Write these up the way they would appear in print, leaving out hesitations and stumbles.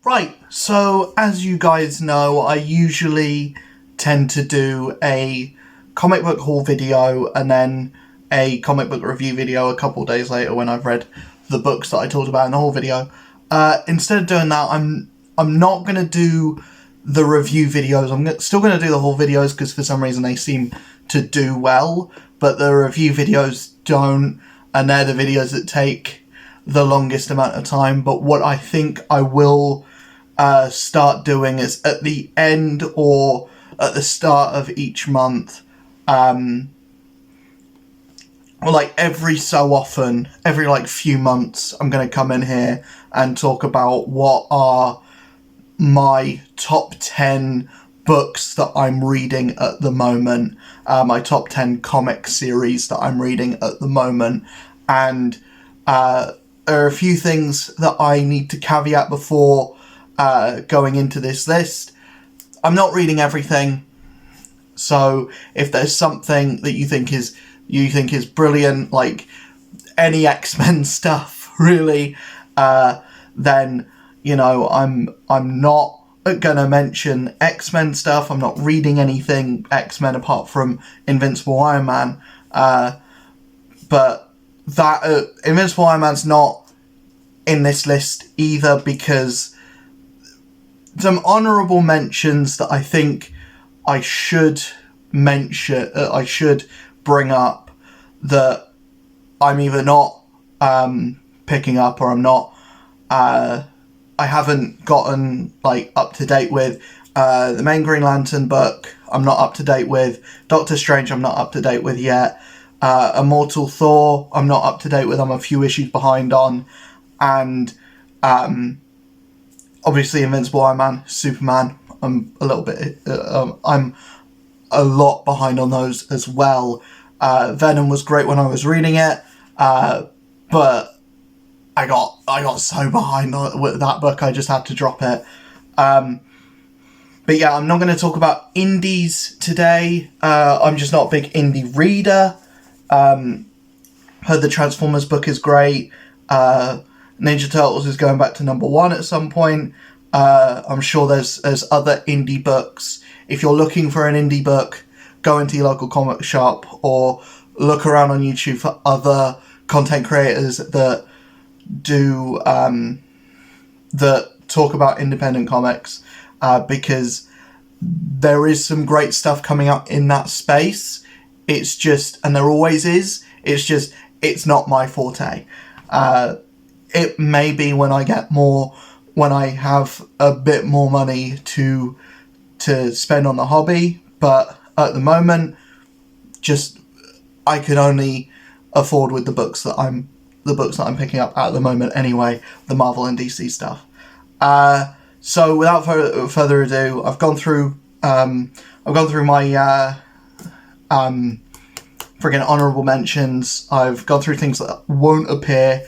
Right, so as you guys know, I usually tend to do a comic book haul video and then a comic book review video a couple days later when I've read the books that I talked about in the haul video. Instead of doing that, I'm not going to do the review videos. I'm still going to do the haul videos because for some reason they seem to do well, but the review videos don't, and they're the videos that take the longest amount of time. But what I think I will start doing is at the end or at the start of each month, or like every so often, every like few months, I'm going to come in here and talk about what are my top 10 books that I'm reading at the moment, my top 10 comic series that I'm reading at the moment, and there are a few things that I need to caveat before going into this list. I'm not reading everything, so if there's something that you think is brilliant, like any X-Men stuff, really, then you know I'm not gonna mention X-Men stuff. I'm not reading anything X-Men apart from Invincible Iron Man, but that Invincible Iron Man's not in this list either, because some honourable mentions that I think I should mention, I should bring up, that I'm either not picking up or I'm not, I haven't gotten like up to date with. The main Green Lantern book I'm not up to date with. Doctor Strange I'm not up to date with yet. Immortal Thor I'm not up to date with. I'm a few issues behind on. And obviously Invincible Iron Man, Superman, I'm a little bit, I'm a lot behind on those as well. Venom was great when I was reading it, but I got so behind with that book I just had to drop it. But yeah, I'm not going to talk about indies today. I'm just not a big indie reader. Heard the Transformers book is great. Ninja Turtles is going back to #1 at some point. I'm sure there's other indie books. If you're looking for an indie book, go into your local comic shop or look around on YouTube for other content creators that do that talk about independent comics, because there is some great stuff coming out in that space. It's just, and there always is, it's just, it's not my forte. It may be when I get more, when I have a bit more money to spend on the hobby, but at the moment, just, I can only afford with the books that I'm picking up at the moment anyway, the Marvel and DC stuff. So without further ado, I've gone through my friggin' honourable mentions. I've gone through things that won't appear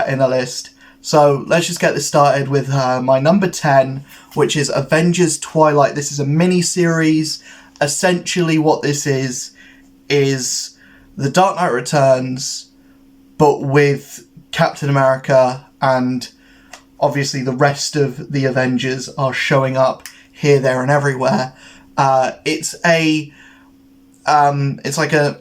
in the list. So let's just get this started with my number 10, which is Avengers Twilight. This is a mini-series. Essentially what this is The Dark Knight Returns, but with Captain America, and obviously the rest of the Avengers are showing up here, there, and everywhere. It's like an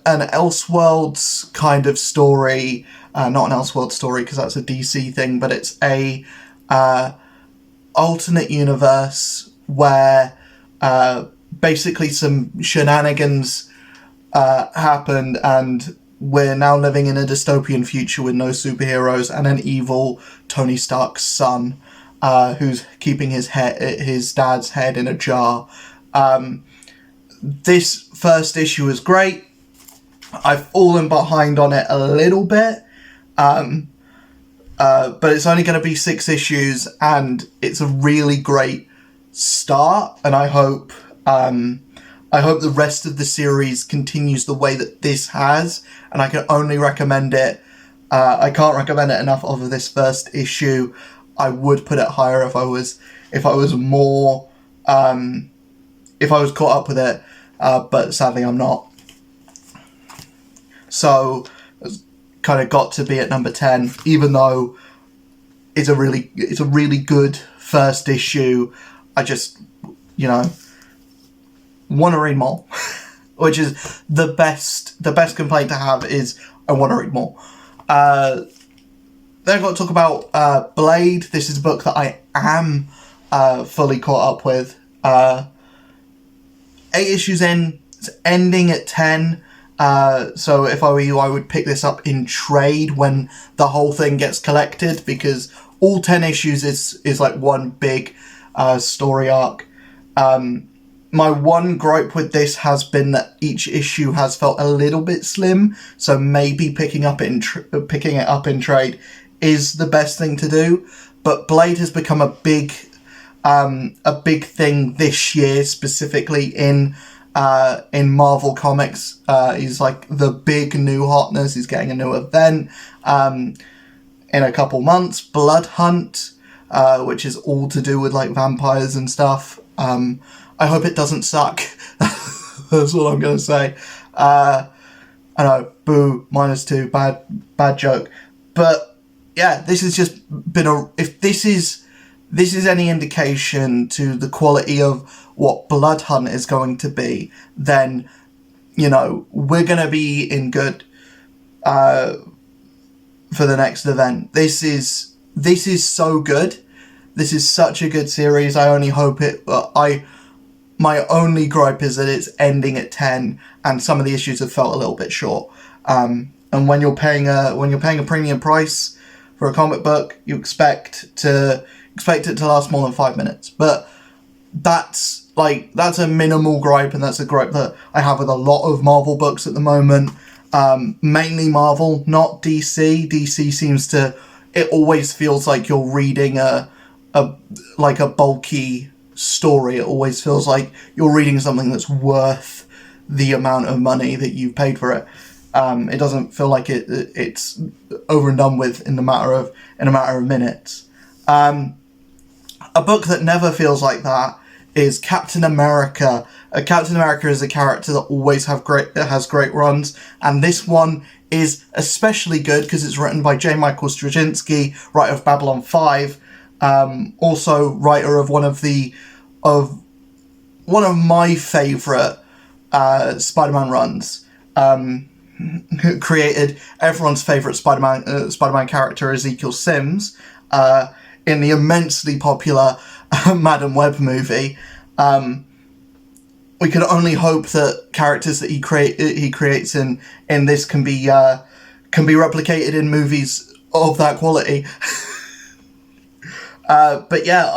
Elseworlds kind of story. Not an Elseworlds story because that's a DC thing, but it's a alternate universe where basically some shenanigans happened, and we're now living in a dystopian future with no superheroes and an evil Tony Stark's son, who's keeping his dad's head in a jar. This first issue is great. I've fallen behind on it a little bit, but it's only going to be 6 issues, and it's a really great start, and I hope the rest of the series continues the way that this has, and I can only recommend it. I can't recommend it enough over this first issue. I would put it higher if I was more, if I was caught up with it, but sadly I'm not. So it's kind of got to be at number 10, even though it's a really good first issue. I just, want to read more, which is the best complaint to have is I want to read more. Then I've got to talk about Blade. This is a book that I am fully caught up with. 8 issues in, it's ending at 10. So if I were you, I would pick this up in trade when the whole thing gets collected, because all 10 issues is like one big story arc. My one gripe with this has been that each issue has felt a little bit slim, so maybe picking it up in trade is the best thing to do. But Blade has become a big thing this year, specifically in Marvel Comics. He's like the big new hotness. He's getting a new event in a couple months, Blood Hunt, which is all to do with like vampires and stuff. I hope it doesn't suck. That's all I'm gonna say. I know, boo, -2, bad joke. But yeah, this has just been if this is any indication to the quality of what Blood Hunt is going to be, then we're gonna be in good for the next event. This is so good. This is such a good series. I only hope my only gripe is that it's ending at 10, and some of the issues have felt a little bit short. And when you're paying a premium price for a comic book, you expect it to last more than 5 minutes. But that's a minimal gripe, and that's a gripe that I have with a lot of Marvel books at the moment. Mainly Marvel, not DC. DC seems to, it always feels like you're reading a bulky story. It always feels like you're reading something that's worth the amount of money that you've paid for it. It doesn't feel like it's over and done with in a matter of minutes. A book that never feels like that is Captain America. Captain America is a character that always has great runs, and this one is especially good because it's written by J. Michael Straczynski, writer of Babylon 5, also writer of one of my favourite Spider-Man runs. Created everyone's favourite Spider-Man character, Ezekiel Sims, in the immensely popular Madam Web movie. We can only hope that characters that he creates in this can be replicated in movies of that quality. But yeah,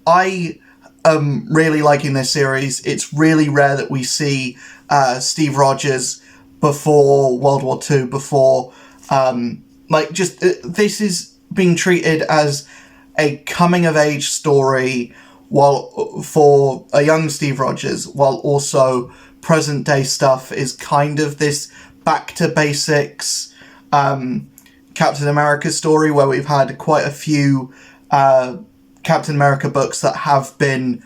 I am really liking this series. It's really rare that we see Steve Rogers before World War II, before this is being treated as a coming-of-age story for a young Steve Rogers, while also present-day stuff is kind of this back-to-basics Captain America story, where we've had quite a few Captain America books that have been,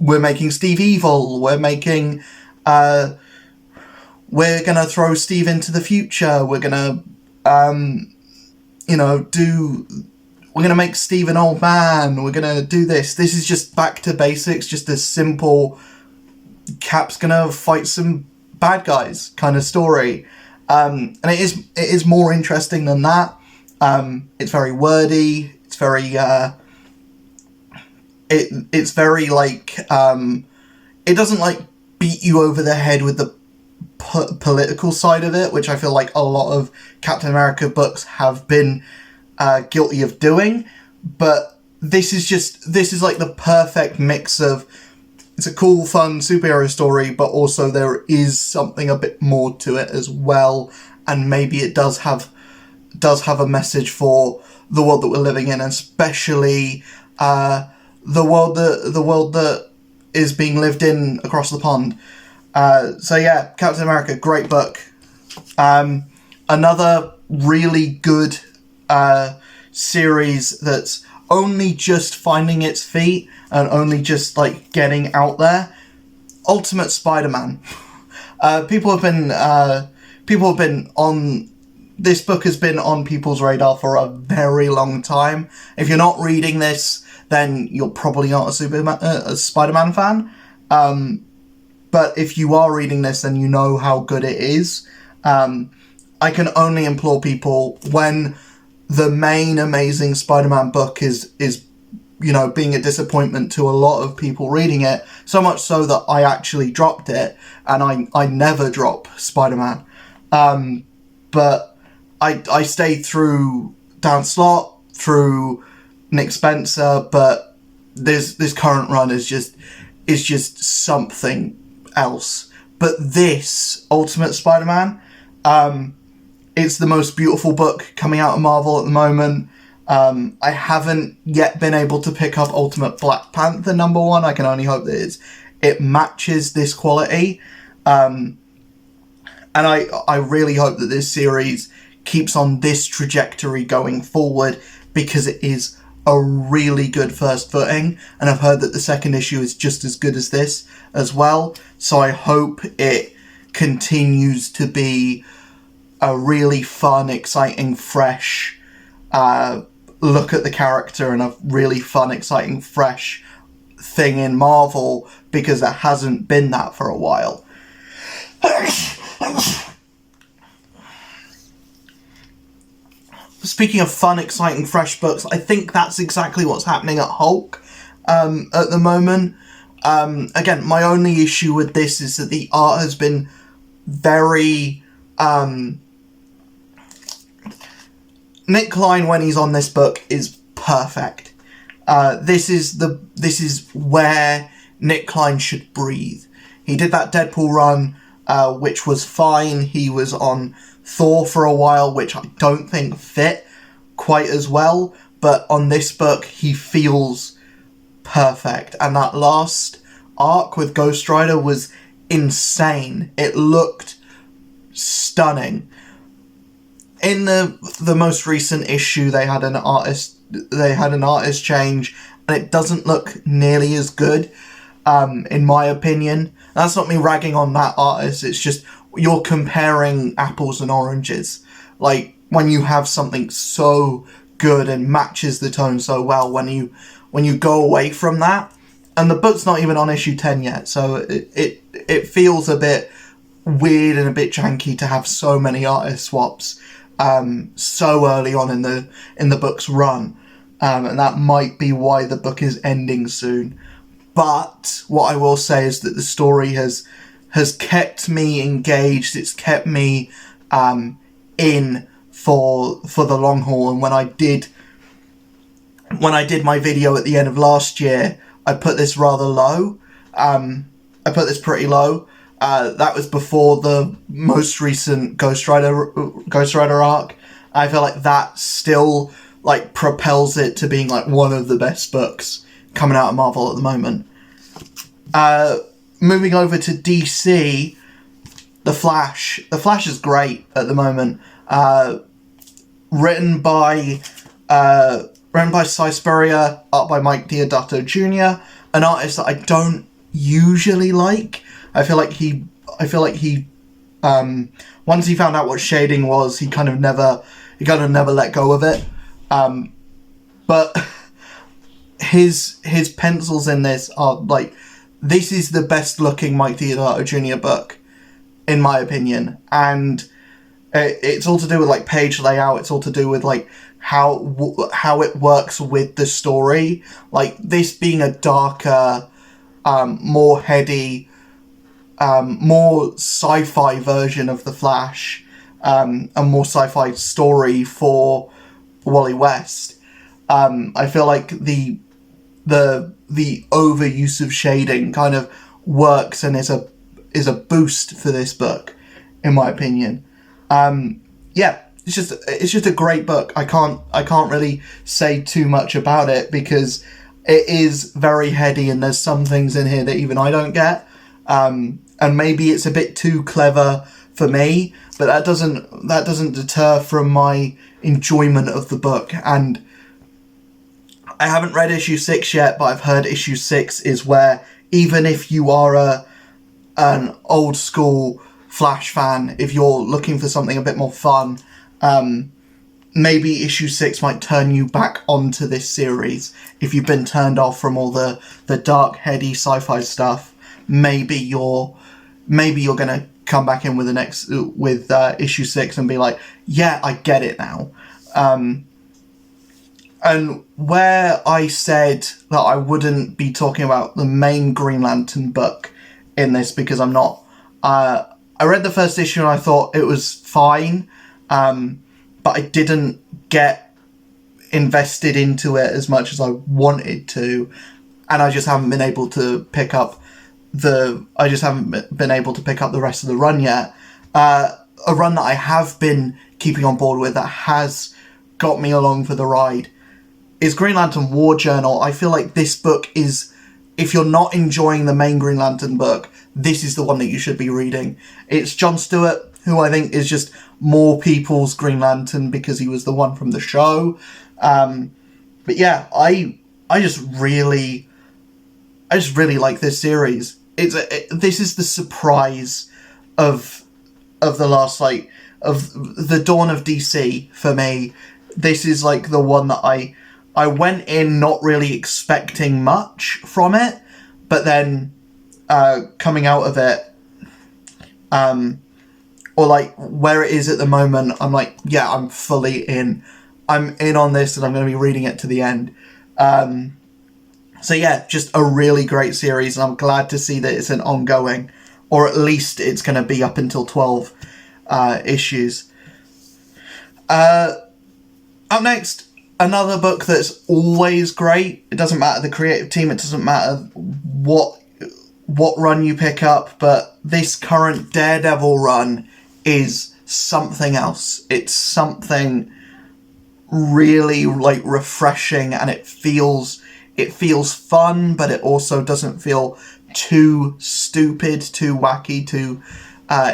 we're making Steve evil, we're gonna throw Steve into the future, we're gonna we're gonna make Steve an old man, we're gonna do this. This is just back to basics, just a simple Cap's gonna fight some bad guys kind of story. And it is more interesting than that. It's very wordy, it's very it's very like it doesn't like beat you over the head with the political side of it, which I feel like a lot of Captain America books have been guilty of doing. But this is like the perfect mix of, it's a cool, fun superhero story, but also there is something a bit more to it as well, and maybe it does have a message for the world that we're living in, especially the world that is being lived in across the pond. So yeah, Captain America, great book. Another really good series that's only just finding its feet and only just like getting out there. Ultimate Spider-Man. People have been on this book has been on people's radar for a very long time. If you're not reading this, then you're probably not a Spider-Man fan. But if you are reading this, then you know how good it is. I can only implore people, when the main amazing Spider-Man book is being a disappointment to a lot of people reading it, so much so that I actually dropped it, and I never drop Spider-Man. But I stayed through Dan Slott, through Nick Spencer, but this current run is just something else. But this Ultimate Spider-Man, it's the most beautiful book coming out of Marvel at the moment. I haven't yet been able to pick up Ultimate Black Panther #1. I can only hope that it matches this quality. And I really hope that this series keeps on this trajectory going forward, because it is a really good first footing, and I've heard that the second issue is just as good as this as well. So I hope it continues to be a really fun, exciting, fresh look at the character, and a really fun, exciting, fresh thing in Marvel, because it hasn't been that for a while. Speaking of fun, exciting, fresh books, I think that's exactly what's happening at Hulk at the moment. Again, my only issue with this is that the art has been very... Nick Klein, when he's on this book, is perfect. This is where Nick Klein should breathe. He did that Deadpool run, which was fine. He was on Thor for a while, which I don't think fit quite as well, but on this book he feels perfect. And that last arc with Ghost Rider was insane. It looked stunning. In the most recent issue, they had an artist change, and it doesn't look nearly as good, in my opinion. That's not me ragging on that artist, it's just you're comparing apples and oranges. Like, when you have something so good and matches the tone so well, when you go away from that, and the book's not even on issue 10 yet, so it feels a bit weird and a bit janky to have so many artist swaps so early on in the book's run, and that might be why the book is ending soon. But what I will say is that the story has kept me engaged. It's kept me in for the long haul. And when I did my video at the end of last year, I put this rather low. I put this pretty low. That was before the most recent Ghost Rider arc. I feel like that still propels it to being one of the best books coming out of Marvel at the moment. Moving over to DC, The Flash. The Flash is great at the moment. Written by Cy Spurrier, art by Mike Deodato Jr., an artist that I don't usually like. I feel like he once he found out what shading was, he kind of never let go of it. But his pencils in this are this is the best looking Mike Deodato Jr. book, in my opinion. And it's all to do with page layout. It's all to do with how it works with the story. This being a darker, more heady, more sci-fi version of the Flash, a more sci-fi story for Wally West. I feel like the overuse of shading kind of works and is a boost for this book, in my opinion. It's just a great book. I can't really say too much about it because it is very heady and there's some things in here that even I don't get. And maybe it's a bit too clever for me, but that doesn't deter from my enjoyment of the book. And I haven't read issue 6 yet, but I've heard issue 6 is where, even if you are an old school Flash fan, if you're looking for something a bit more fun, maybe issue 6 might turn you back onto this series. If you've been turned off from all the dark, heady sci-fi stuff, maybe you're gonna come back in with issue 6 and be like, yeah, I get it now. And where I said that I wouldn't be talking about the main Green Lantern book in this, because I'm not, I read the first issue and I thought it was fine, but I didn't get invested into it as much as I wanted to, and I just haven't been able to pick up the rest of the run yet. A run that I have been keeping on board with, that has got me along for the ride, is Green Lantern War Journal. I feel like this book is, if you're not enjoying the main Green Lantern book, this is the one that you should be reading. It's Jon Stewart, who I think is just more people's Green Lantern because he was the one from the show. But yeah, I just really like this series. This is the surprise of the last, like, of the dawn of DC for me. This is like the one that I went in not really expecting much from it, but then coming out of it, or like where it is at the moment, I'm like, yeah, I'm fully in. I'm in on this, and I'm going to be reading it to the end. So yeah, just a really great series, and I'm glad to see that it's an ongoing, or at least it's going to be up until 12 issues. Up next, another book that's always great. It doesn't matter the creative team, it doesn't matter what run you pick up, but this current Daredevil run is something else. It's something really, like, refreshing, and it feels fun, but it also doesn't feel too stupid, too wacky, too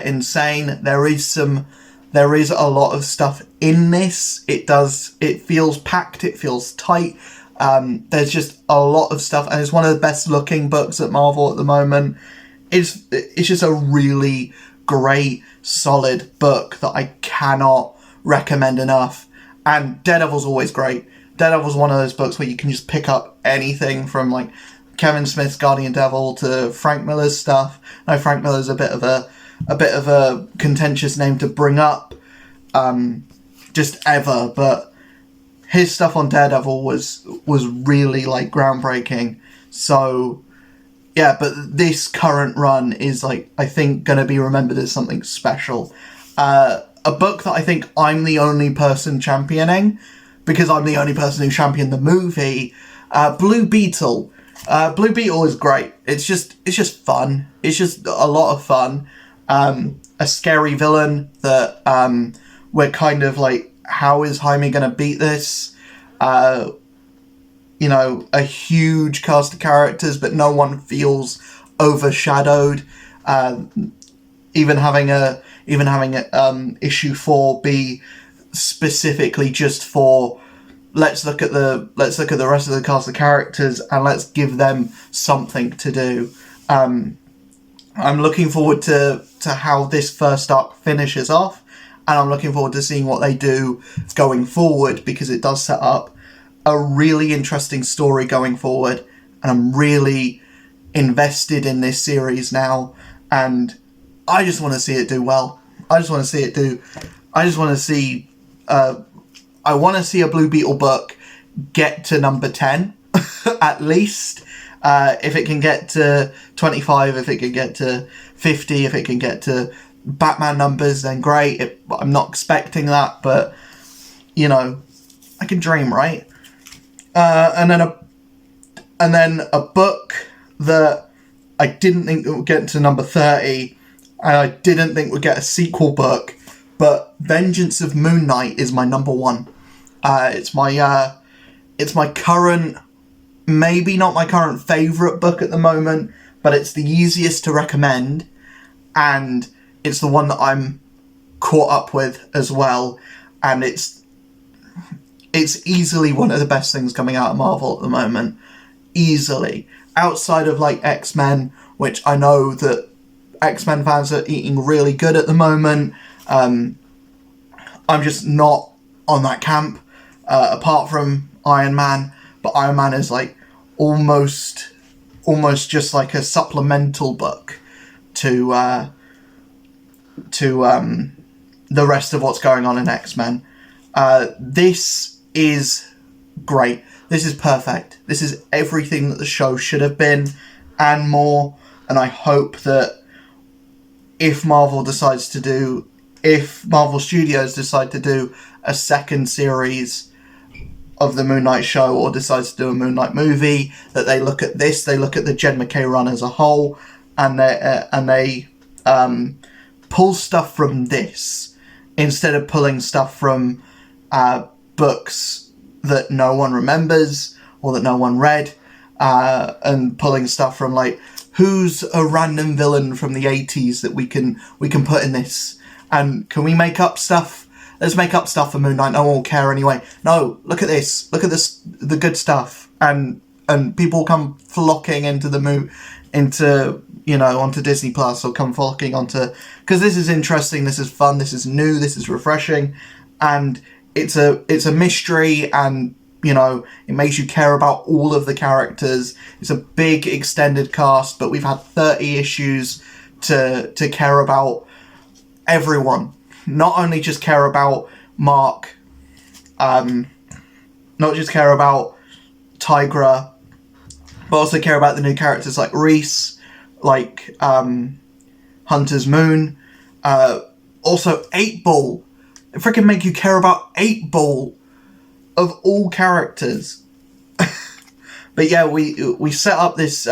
insane. There is a lot of stuff in this. It feels packed, it feels tight. There's just a lot of stuff, and it's one of the best looking books at Marvel at the moment. It's just a really great, solid book that I cannot recommend enough. And Daredevil's always great. Daredevil's one of those books where you can just pick up anything from, like, Kevin Smith's Guardian Devil to Frank Miller's stuff. I know Frank Miller's a bit of a contentious name to bring up, just ever, but his stuff on Daredevil was really, like, groundbreaking. So yeah, but this current run is, like, I think gonna be remembered as something special. A book that I think I'm the only person championing, because I'm the only person who championed the movie, Blue Beetle. Blue Beetle is great. It's just fun. It's just a lot of fun. A scary villain that we're kind of like, how is Jaime going to beat this? A huge cast of characters, but no one feels overshadowed. Even having issue 4 be specifically just for, let's look at the rest of the cast of characters and let's give them something to do. I'm looking forward to how this first arc finishes off, and I'm looking forward to seeing what they do going forward, because it does set up a really interesting story going forward, and I'm really invested in this series now, and I just want to see it do well. I want to see a Blue Beetle book get to number 10, at least. If it can get to 25, if it can get to 50, if it can get to Batman numbers, then great. I'm not expecting that, but, I can dream, right? And then a book that I didn't think would get to number 30, and I didn't think would get a sequel book, but Vengeance of Moon Knight is my number 1. It's my current, maybe not my current favourite book at the moment, but it's the easiest to recommend, and it's the one that I'm caught up with as well, and it's easily one of the best things coming out of Marvel at the moment. Easily. Outside of, like, X-Men, which I know that X-Men fans are eating really good at the moment. I'm just not on that camp, apart from Iron Man. But Iron Man is like almost just like a supplemental book to the rest of what's going on in X-Men. This is great. This is perfect. This is everything that the show should have been and more. And I hope that if Marvel Studios decide to do a second series of the Moon Knight show, or decides to do a Moon Knight movie, that they look at this, they look at the Jed MacKay run as a whole, and they pull stuff from this instead of pulling stuff from books that no one remembers or that no one read, and pulling stuff from like, who's a random villain from the 80s that we can put in this, and can we make up stuff? Let's make up stuff for Moon Knight. No one will care anyway. No, look at this. Look at this, the good stuff, and people come flocking into onto Disney Plus, or come flocking onto, because this is interesting. This is fun. This is new. This is refreshing, and it's a mystery, and it makes you care about all of the characters. It's a big extended cast, but we've had 30 issues to care about everyone. Not only just care about Mark, not just care about Tigra, but also care about the new characters like Reese, like Hunter's Moon, also 8-Ball. It freaking make you care about 8-Ball of all characters. But yeah, we set up this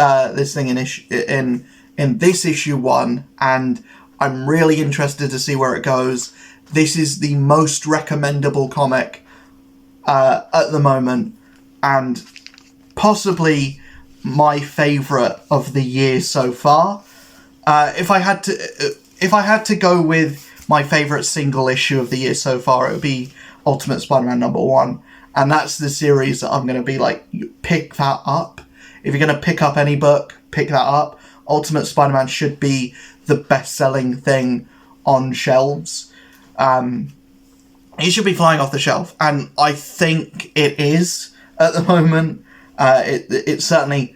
thing in this issue 1, and I'm really interested to see where it goes. This is the most recommendable comic at the moment, and possibly my favourite of the year so far. If I had to go with my favourite single issue of the year so far, it would be Ultimate Spider-Man #1, and that's the series that I'm going to be like, pick that up. If you're going to pick up any book, pick that up. Ultimate Spider-Man should be the best-selling thing on shelves. It should be flying off the shelf, and I think it is at the moment. It's certainly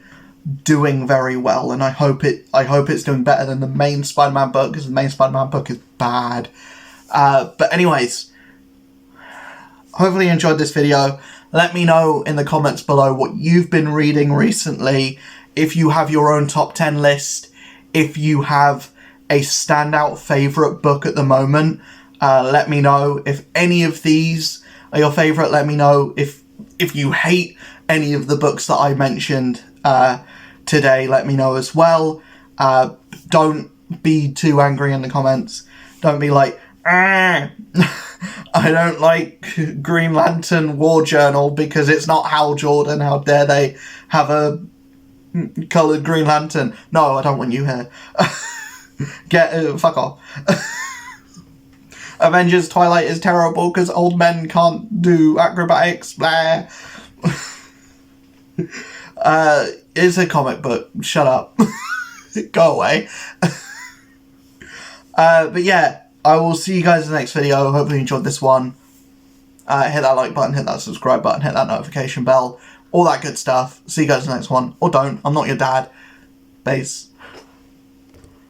doing very well, and I hope it's doing better than the main Spider-Man book, because the main Spider-Man book is bad. But anyways, hopefully you enjoyed this video. Let me know in the comments below what you've been reading recently. If you have your own top 10 list, if you have a standout favourite book at the moment, let me know. If any of these are your favourite, let me know. If you hate any of the books that I mentioned today, let me know as well. Don't be too angry in the comments. Don't be like, I don't like Green Lantern War Journal because it's not Hal Jordan. How dare they have a coloured Green Lantern? No, I don't want you here. Fuck off. Avengers Twilight is terrible because old men can't do acrobatics. Blah. It's a comic book. Shut up. Go away. But yeah, I will see you guys in the next video. Hopefully you enjoyed this one. Hit that like button, hit that subscribe button, hit that notification bell, all that good stuff. See you guys in the next one. Or don't. I'm not your dad. Base.